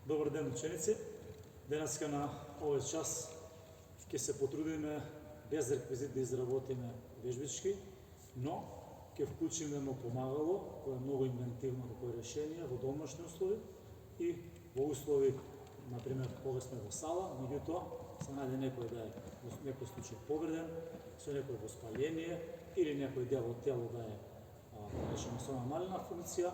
Добар ден, ученици! Денеска на овој час ќе се потрудиме без реквизит да изработиме вежбички, но ќе вклучиме едно помагало кое е многу инвентивно како решение во домашни услови и во услови, например, кога сме во сала, меѓутоа се најде некој да е во некој случај повреден, со некој воспаление или некој дел од тело да е речено со намалена функција,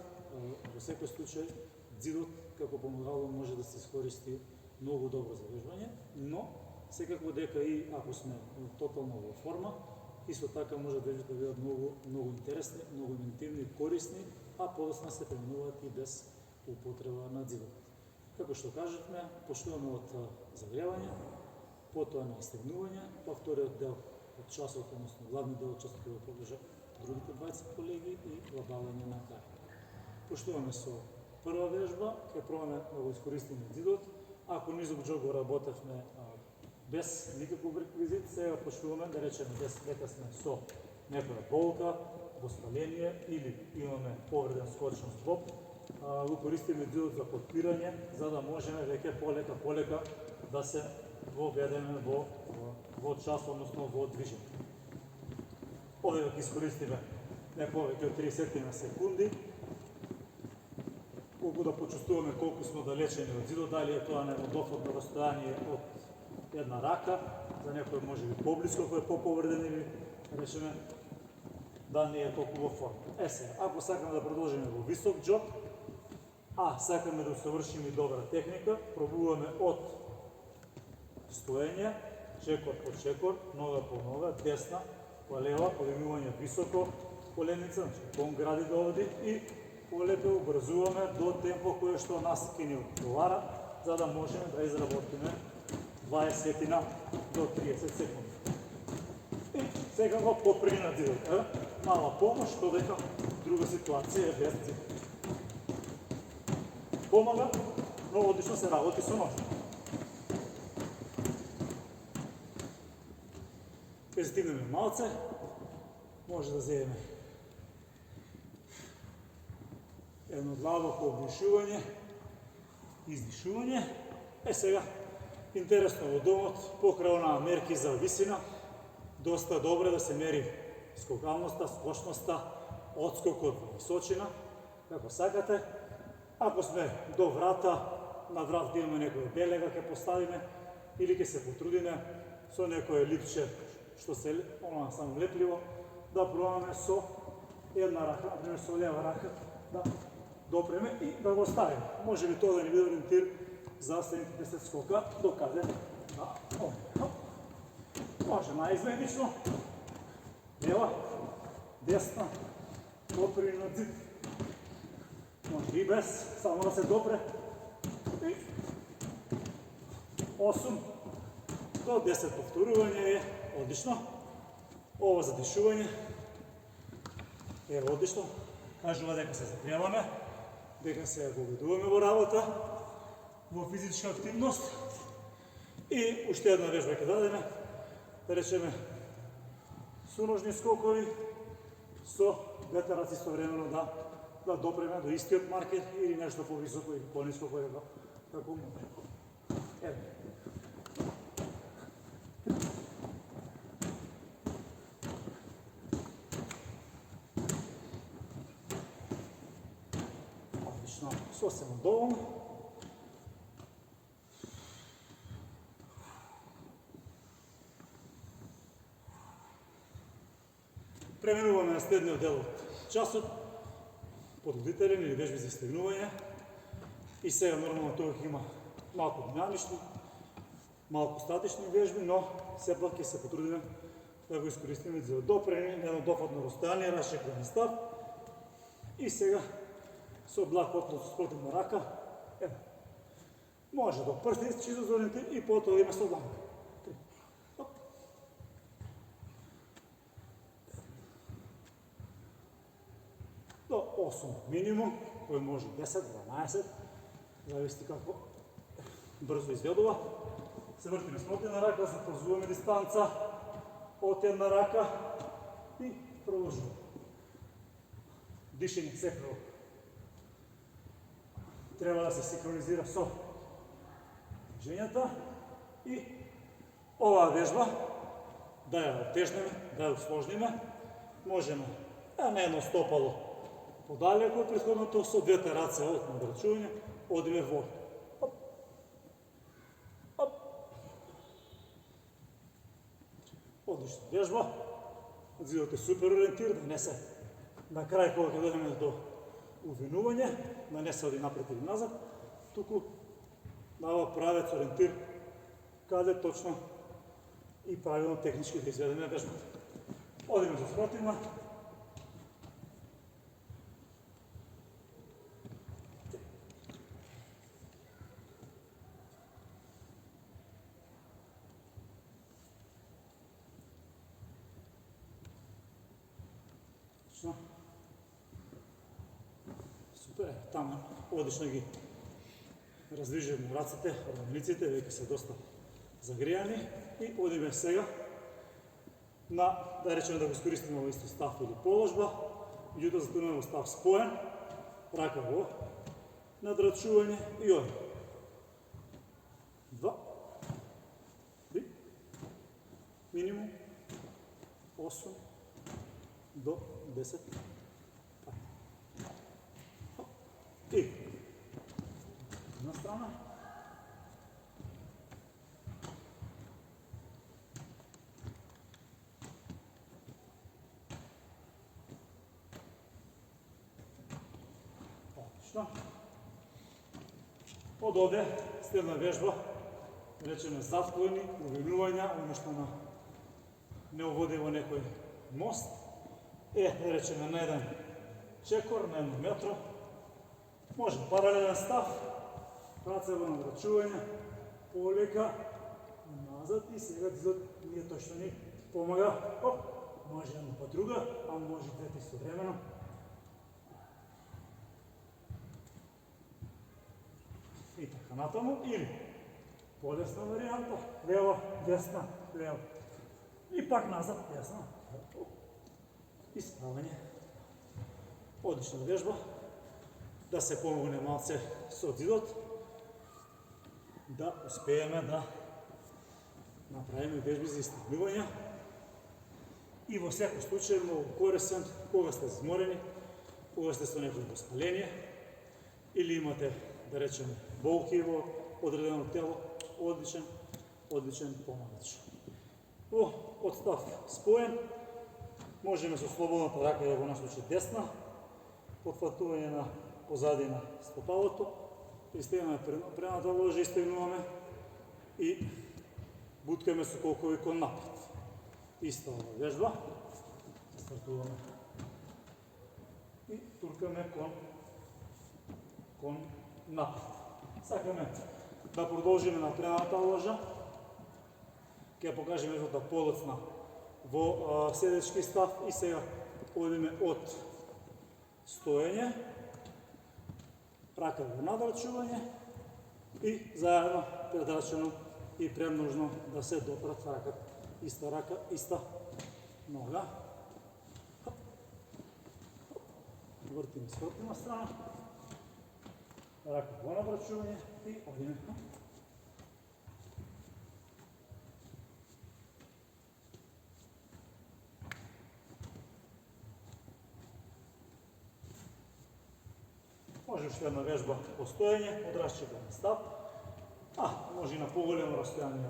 во секој случај ѕидот како помагало може да се искористи многу добро за вежбање, но секако дека и ако сме тотално во форма, исто така може вежбите да бидат многу интересни, многу инвентивни, корисни, а подосна се преминуваат и без употреба на ѕидот. Како што кажавме, почнуваме од загревање, потоа на стегнување, па вториот дел од часот, односно главниот дел од часот кој го подлежа другите 20 колеги и владавање на крај. Почнуваме со прва вежба, ќе пробаме да го искористиме ѕидот. Ако низок джог го работевме без никаков реквизит, сега почнуваме да речеме дека сме со некоја болка, воспаление или имаме повреден скоричен строп, го користиме дзидот за подпирање, за да можеме веќе полека да се воведеме во час, односно во движење. Овде ќе искористиме не повеќе од 30 на секунди, колку да почувствуваме колку сме далечени од ѕидот, дали е тоа на едно дофатно расстојание од една рака, за некој може би поблиско кој е поповреден или речеме да не е толку во форма. Сега, ако сакаме да продолжиме во висок џог, а сакаме да усовршиме добра техника, пробуваме од стоење, чекор по чекор, нога по нога, десна по лева, подигнување високо коленица, значи кон гради да оди и полека обрзуваме до темпо кое што нас ќе ни одговара, за да можеме да изработиме 20 до 30 секунди. И сега го попри на дзидот. Мала помош, додека друга ситуација е без дзидот. Помага, но одлично се работи со нож. Ке стигнеме малце, може да земеме едно длабоко вдишување, издишување. Сега, интересно во домот, покрај онаа мерки за висина, доста добро да се мери скокалноста, скочноста, одскокот во височина, како сакате. Ако сме до врата, на врат да имаме некоја белега ќе поставиме или ќе се потрудиме со некој липче што се она само лепливо, да пробаме со една рака, например со лева рака, да допреме и да го ставиме. Може би тоа да ни биде ориентир за следните 10 скока до каде да одиме. Може најизгледично, лева, десна, допри на ѕид. Може и без, само да се допре. И 8 до 10 повторување е одлично. Ова за дишување е одлично. Кажува дека се загреваме, дека се воведуваме во работа, во физичка активност. И уште една вежба ќе дадеме, да речеме суножни скокови со двете раци истовремено да допреме до истиот маркер или нешто повисоко или пониско кое како може. Ево. Одлично, сосема доволно. Преминуваме на следниот дел од часот, подготвителен или вежби за стегнување. И сега нормално тоа ќе има малку динамични, малку статични вежби, но сепак ќе се потрудиме да го искористиме за допрење на едно дофатно расстојание, расчекрен став. И сега со благ отлос спротивна рака, може до прстен чисто за ориентир и потоа има со дланка. До 8 минимум, кој може 10, 12, зависи како брзо изведува. Се вртиме спротивна рака, запазуваме дистанца од една рака и продолжуваме. Дишење секако треба да се синхронизира со движењата и оваа вежба да ја отежнеме, да ја усложниме, можеме на едно стопало подалеку од претходното со двете раце од надрачување, одиме во оп, оп. Одлична вежба. Зидот е супер ориентир, да не се на крај кога ќе дојдеме до увинување, да не се оди напред или назад, туку дава правец ориентир каде точно и правилно технички да изведеме вежбата. Одиме за спротивна. Супер, таму одлично ги раздвижуваме рацете, рамениците, веќе се доста загрејани и одиме сега на, да речеме да го искористиме во исто став или положба, меѓутоа затоа во став споен, рака во надрачување и одиме. 2, 3, минимум 8 до 10. И една страна. Отлично. Од овде следна вежба, речеме затклони, увинувања, одношто на не уводи во некој мост, да речеме на еден чекор, на едно метро, може паралелен став, раце во надрачување, полека, назад и сега дизот ние точно ни помага. Оп, може една па друга, а може двете истовремено. И така натаму, или полесна варијанта, лева, десна, лева. И пак назад, десна. Исправање. Одлична вежба. Да се помогне малце со зидот, да успееме да направиме вежби за истигнување. И во секој случај многу корисен кога сте изморени, кога сте со некој воспаление или имате, да речеме, болки во одредено тело, одличен помагач. Во одстав споен, можеме со слободната рака, во наш случај десна, потфатување на позади на стопалото, пристигаме предната ложа, истегнуваме и буткаме со колкови кон напред. Иста ова вежба, стартуваме и туркаме кон напред. Сакаме да продолжиме на предната ложа, ќе ја покажеме вежбата подоцна во седечки став и сега одиме од стоење, рака во надрачување и заедно предрачено и премножно да се допрат рака, иста нога. Вртиме спротивна страна, рака во надрачување и одиме. Може уште една вежба по стоење, од расчепен став, може и на поголемо растојание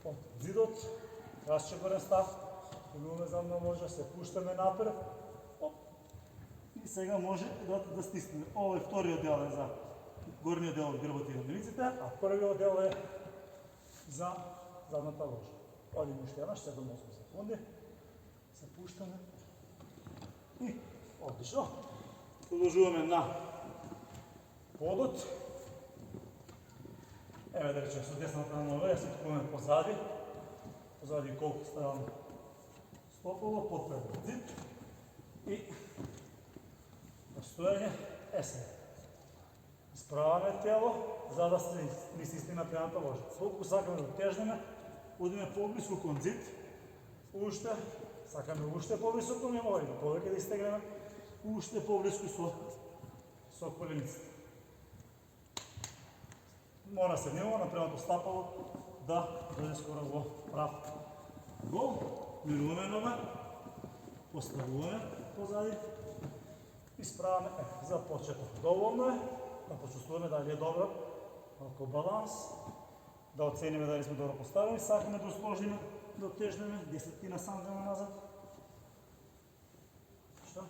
од зидот, расчепен став, имаме задна ложа, се пуштаме напред, и сега може да стиснеме. Овој вториот дел е за горниот дел од грбот и рамениците, а првиот дел е за задната ложа. Одиме уште еднаш, 7-8 секунди, се пуштаме и одлично. Продолжуваме на подот. Еве да речем со десната нога, ја се ткуваме позади колку ставам стопало, подпред зид и стоење, сега. Исправаме тело, за да ни се истина предната ложа. Колку сакаме да тежнеме, одиме поблиску кон зид, уште, сакаме уште поблиску кон него, или повеќе да истегнеме, уште поблиску со колениците. Мора се внимава на предното стапало да дојде скоро во прав гол. Мируваме нога, поставуваме позади и справаме за почеток. Доволно е да почувствуваме дали е добро, малко баланс, да оцениме дали сме добро поставени, сакаме да усложниме, да отежнеме 10 сантима назад. Што?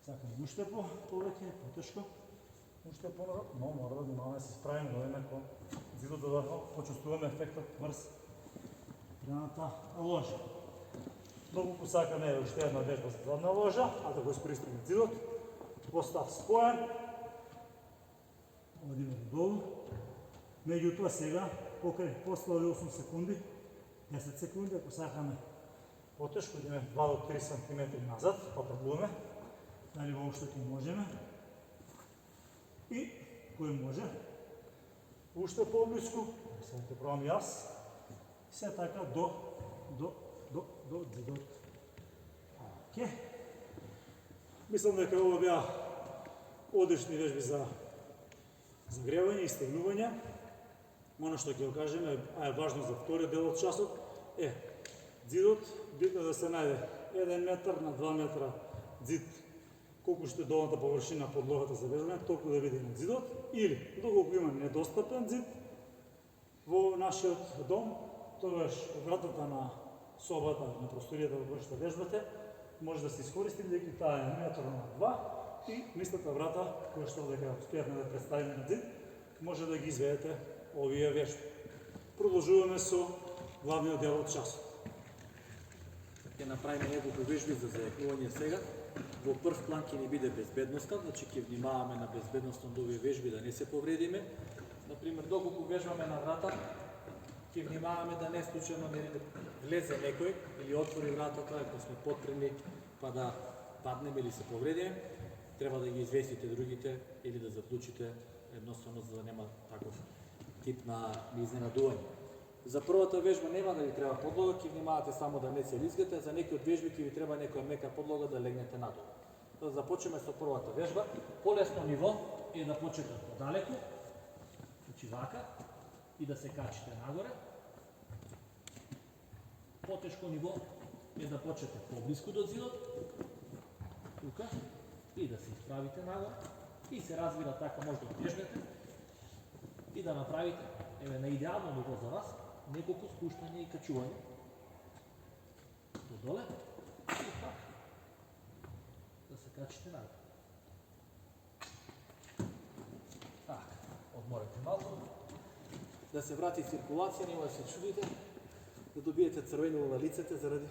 Сакаме уште повеќе, потешко, уште поназад, но мора да внимаваме да се справиме, да одиме кон зидот да почувствуваме ефектот врз предната ложа. Доколку сакаме уште една вежба за задна ложа, а да го искористиме зидот, постав споен, одиме додолу. Меѓутоа сега, покрај после 8 секунди, 10 секунди, ако сакаме потешко, идеме 2 до 3 см назад, па пробуваме, дали воопшто ќе можеме. И кој може, уште поблиску, сега ќе пробам јас, се така до зидот. Оке. Мислам дека ова беа одлични вежби за загревање и стегнување. Оно што ќе го кажеме, а е важно за вториот дел од часот, е зидот, битно да се најде 1 метар на 2 метра зид, колку што е долната површина подлогата за вежбање, толку да биде на зидот, или доколку има недостапен зид во нашиот дом, тогаш вратата на собата, на просторијата во која што вежбате, може да се искористи, бидејќи таа е метар на 2 и нистата врата, која што дека успеавме да представиме на зид, може да ги изведете овие вежби. Продолжуваме со главниот дел од часот. Ќе направиме неколку вежби за зајакнување сега. Во прв план ќе ни биде безбедноста, значи ќе внимаваме на безбедноста од овие вежби да не се повредиме. Например, доколку вежбаме на врата, ќе внимаваме да не случајно не влезе некој или отвори вратата, ако сме потпрени, па да паднеме или се повредиме, треба да ги известите другите или да заклучите едноставно за да нема таков тип на изненадување. За првата вежба нема да ви треба подлога, ќе внимавате само да не се лизгате, за некои од вежби ќе ви треба некоја мека подлога да легнете надолу. Да започнеме со првата вежба. Полесно ниво е да почнете подалеку, значи вака, и да се качите нагоре. Потешко ниво е да почнете поблиску до зидот, тука, и да се исправите нагоре, и се развира така, може да отежнете и да направите на идеално ниво за вас неколку спуштање и качување до доле и така да се качите нагоре. Така, одморете малку, да се врати циркулација, нема да се чудите, да добиете црвениво на лицете заради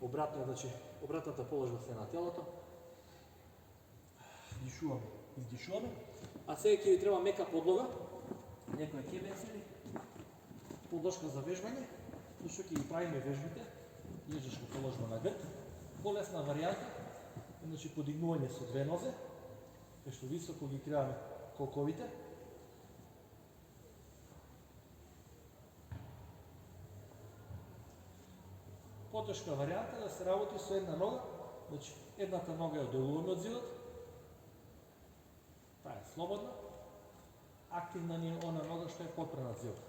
обратната положба на телото. Дишуваме, издишуваме. А сега ќе ви треба мека подлога, некоја кебец или подложка за вежбање, зашто ќе ги правиме вежбите, лежешка положба на грб. Полесна варијанта, значи подигнување со две нозе, кај што високо ги криваме колковите. Потешка варијанта да се работи со една нога, значи едната нога ја одделуваме од зидот, таа е слободна, активна ни е она нога што е подпрена од зидот.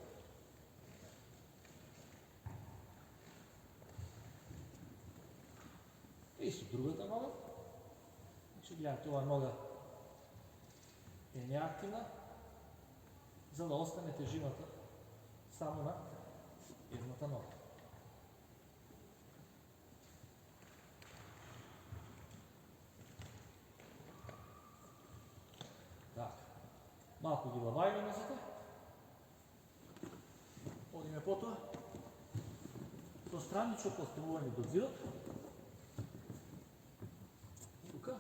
И со другата нога, значи гледате ова нога е неактивна, за да остане тежината само на едната нога. Малку ги лабајме нозете, одиме потоа, со странично поставување до зидот, тука,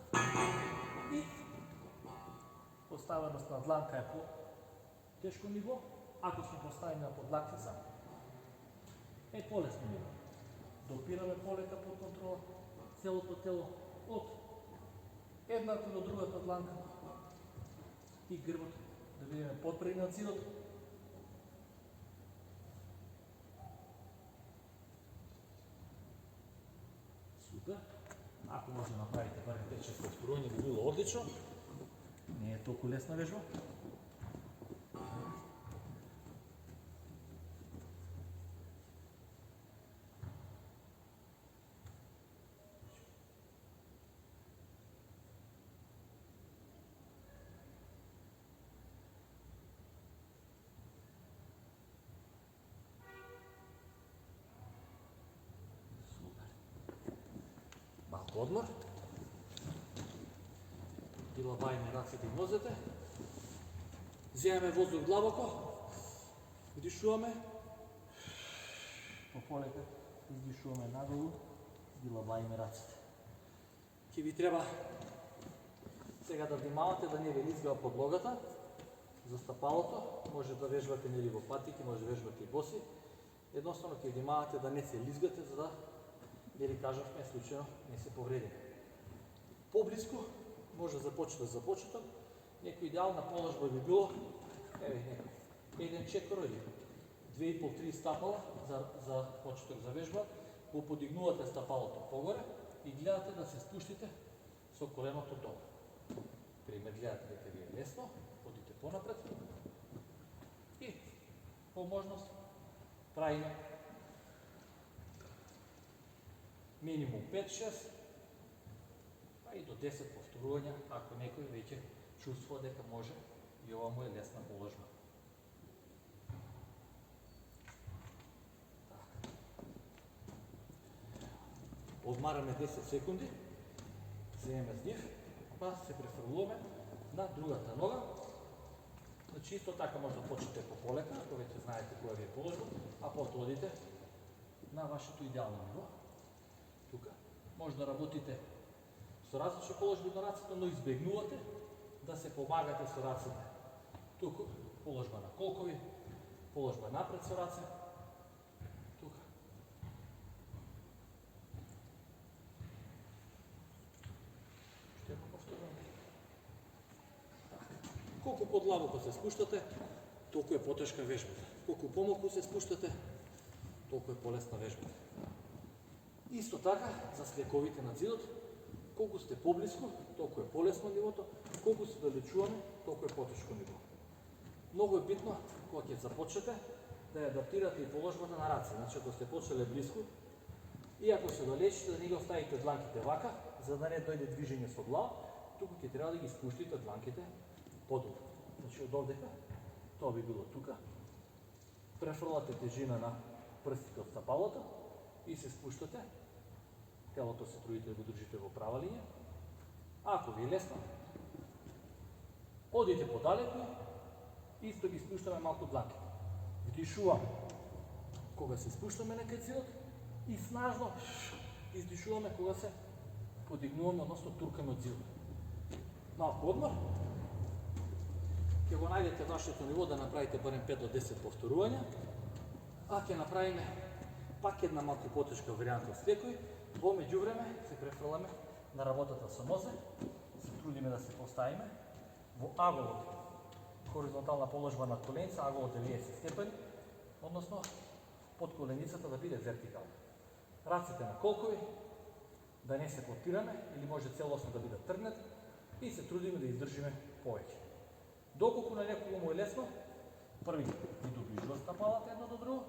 и поставеност на дланка е по тешко ниво, ако сме поставени на подлакtica, е полесно ниво. Допираме полека под контрола целото тело од едната до другата дланка и грбот да бидеме подпрени од зидот. Супер. Ако може да направите барем 5-6 повторувања, би било одлично. Не е толку лесна вежба. малку одмор. Ги лабајме рацете и нозете. Земеме воздух длабоко. Вдишуваме. Пополека издишуваме надолу. Ги лабајме рацете. Ке ви треба сега да внимавате да не ви лизгава подлогата за стапалото. Може да вежбате нели во патики, може да вежбате и боси. Едноставно ќе внимавате да не се лизгате, за да, нели кажавме, случајно не се повредиме. Поблиску може да започнете. Некој идеална положба би било, некој 1/4 или 2,5-3 стапала за почеток за вежба, го подигнувате стапалото погоре и гледате да се спуштите со коленото долу. Пример, гледате дека ви е лесно, одите понапред и по можност правиме минимум 5-6, па и до 10 повторувања, ако некој веќе чувствува дека може и ова му е лесна положба. Одмараме 10 секунди, земеме знив, па се префрлуваме на другата нога. Значи исто така може да почнете пополека, ако веќе знаете која ви е положба, а потоа одите на вашето идеално ниво. Тука може да работите со различни положби на рацете, но избегнувате да се помагате со рацете. Тука положба на колкови, положба напред со раце. Тука. Ще го повторувам. Колку подлабоко се спуштате, толку е потешка вежбата. Колку помалку се спуштате, толку е полесна вежбата. Исто така, за слековите на зидот, колку сте поблиску, толку е полесно нивото, колку се далечуваме, толку е потешко ниво. Многу е битно, кога ќе започнете, да ја адаптирате и положбата на раце. Значи, ако сте почнеле близко, и ако се далечите, да не ги оставите дланките вака, за да не дојде движење со глава, туку ќе треба да ги спуштите дланките подолу. Значи, од овдека, тоа би било тука. Префрлате тежина на прстите од стапалото и се спуштате. Телото се трудите да го држите во права линија. Ако ви е лесно, одите подалеку, исто ги спуштаме малку дланките. Вдишуваме кога се спуштаме на кацилот и снажно издишуваме кога се подигнуваме, односно туркаме од зидот. Малку одмор. Ќе го најдете вашето ниво да направите барем 5 до 10 повторувања, а ќе направиме пак една малку потешка варијанта од секој. Во меѓувреме се префрламе на работата со нозе, се трудиме да се поставиме во аголот, хоризонтална положба на коленица, аголот е 90 степени, односно под коленицата да биде вертикална. Рацете на колкови, да не се потираме или може целосно да бидат тргнати и се трудиме да издржиме повеќе. Доколку на некого му е лесно, први ги доближува стапалата едно до друго,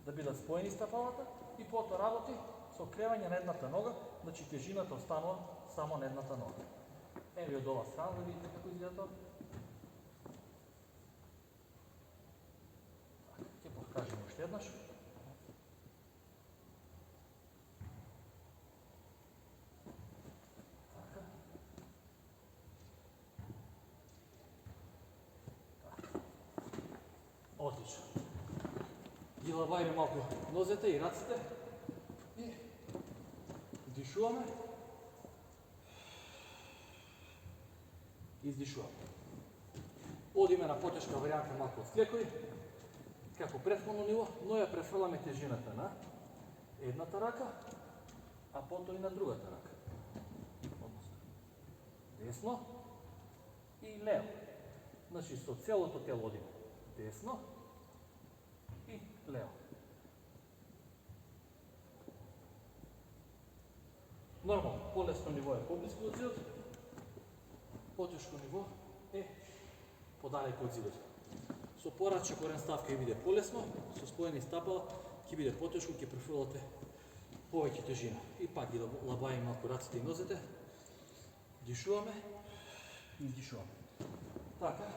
да бидат споени стапалата и потоа работи со кревање на едната нога, значи тежината останува само на едната нога. Еви од ова страна да видите како изгледа тоа. Ќе покажем уште еднаш. Отлично. Ги лабајме малку нозете и раците и вдишуваме. Издишуваме. Одиме на потешка варијанта малку од склекови, како претходно ниво, но ја префрламе тежината на едната рака, а потоа и на другата рака. Односно, десно и лево. Значи, со целото тело одиме десно и лево. Нормално, полесно ниво е поблиску од зидот, потешко ниво е подалеку од зидот. Со пораче корен став ќе биде полесно, со споени стапала ќе биде потешко, ќе префрлате повеќе тежина. И пак ги лабајме малку раците и нозете, дишуваме и издишуваме. Така,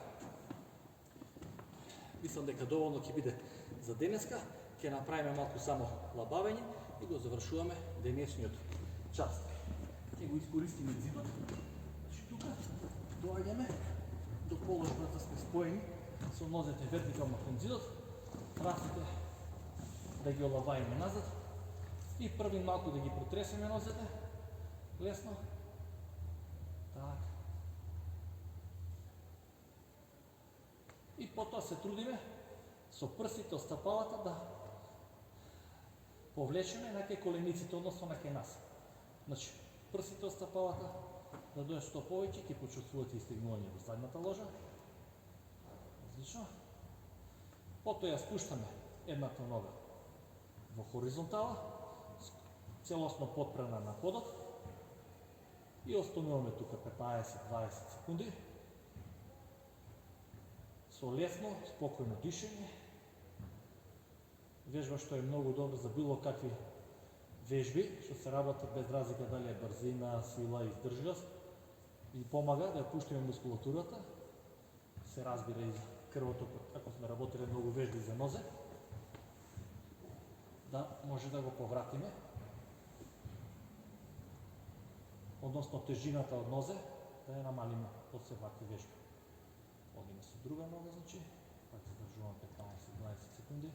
мислам дека доволно ќе биде за денеска, ќе направиме малку само лабавење и го завршуваме денешниот час. ќе го искористиме зидот. Значи тука доаѓаме до положбата сме споени со нозете вертикално кон зидот, раците да ги олабаиме назад и први малку да ги протресеме нозете, лесно. Так. И потоа се трудиме со прстите од стапалата да повлечеме на ке колениците, односно на ке нас. Значи, прстите од стапалата да дојдат што повеќе, ќе почувствувате истигнување во задната ложа. Одлично. Потоа ја спуштаме едната нога во хоризонтала, целосно подпрена на подот и остануваме тука 15-20 секунди со лесно, спокојно дишење. Вежба што е многу добра за било какви вежби, што се работи без разлика дали е брзина, сила и издржливост, и помага да ја пуштиме мускулатурата. Се разбира и крвотокот, ако сме работиле многу вежби за нозе, да може да го повратиме. Односно тежината од нозе да ја намалиме од се вакви вежби. Одиме со друга нога, значи, пак задржувам 15-20 секунди.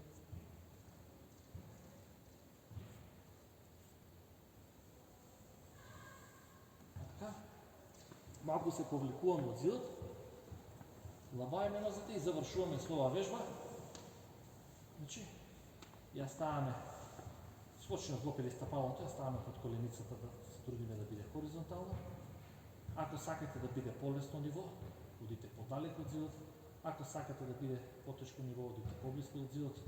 Така. Малку се повлекуваме од зидот, лабаеме нозете и завршуваме со оваа вежба. Значи, ја ставаме, скочно злопили стапалото, ја ставаме под коленицата да се трудиме да биде хоризонтално. Ако сакате да биде полесно ниво, одите подалеку од зидот. Ако сакате да биде потешко ниво, одите поблиску од зидот.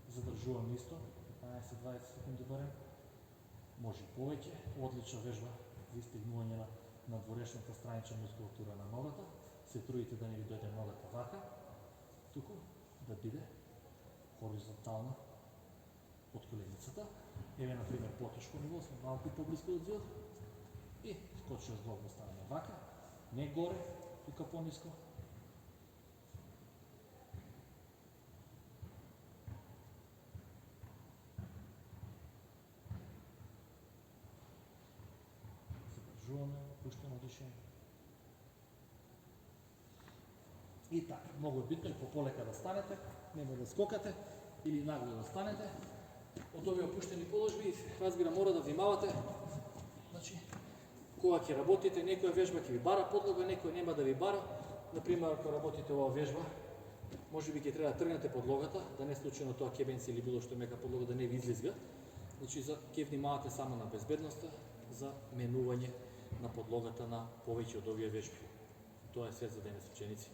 Задржуваме исто, 15-20 секунди барем. Може и повеќе. Одлична вежба за истигнување на надворешната странична мускулатура на ногата. Се трудите да не ви дојде ногата вака, туку да биде хоризонтална од коленицата. Еве, например, потешко ниво, сме малку поблиску од зидот. И скочно зглобно ставаме вака, не горе, тука пониско. Задржуваме, пуштаме дишење. И така, многу е битно и пополека да станете, нема да скокате или нагло да станете. Од овие опуштени положби, разбира, мора да внимавате. Значи, кога ќе работите, некоја вежба ќе ви бара подлога, некоја нема да ви бара. Например, ако работите оваа вежба, можеби ќе треба да тргнете подлогата, да не случајно тоа кебенци или било што мека подлога да не ви излизга. Значи, ќе внимавате само на безбедноста за менување на подлогата на повеќе од овие вежби. Тоа е свет за денес, ученици.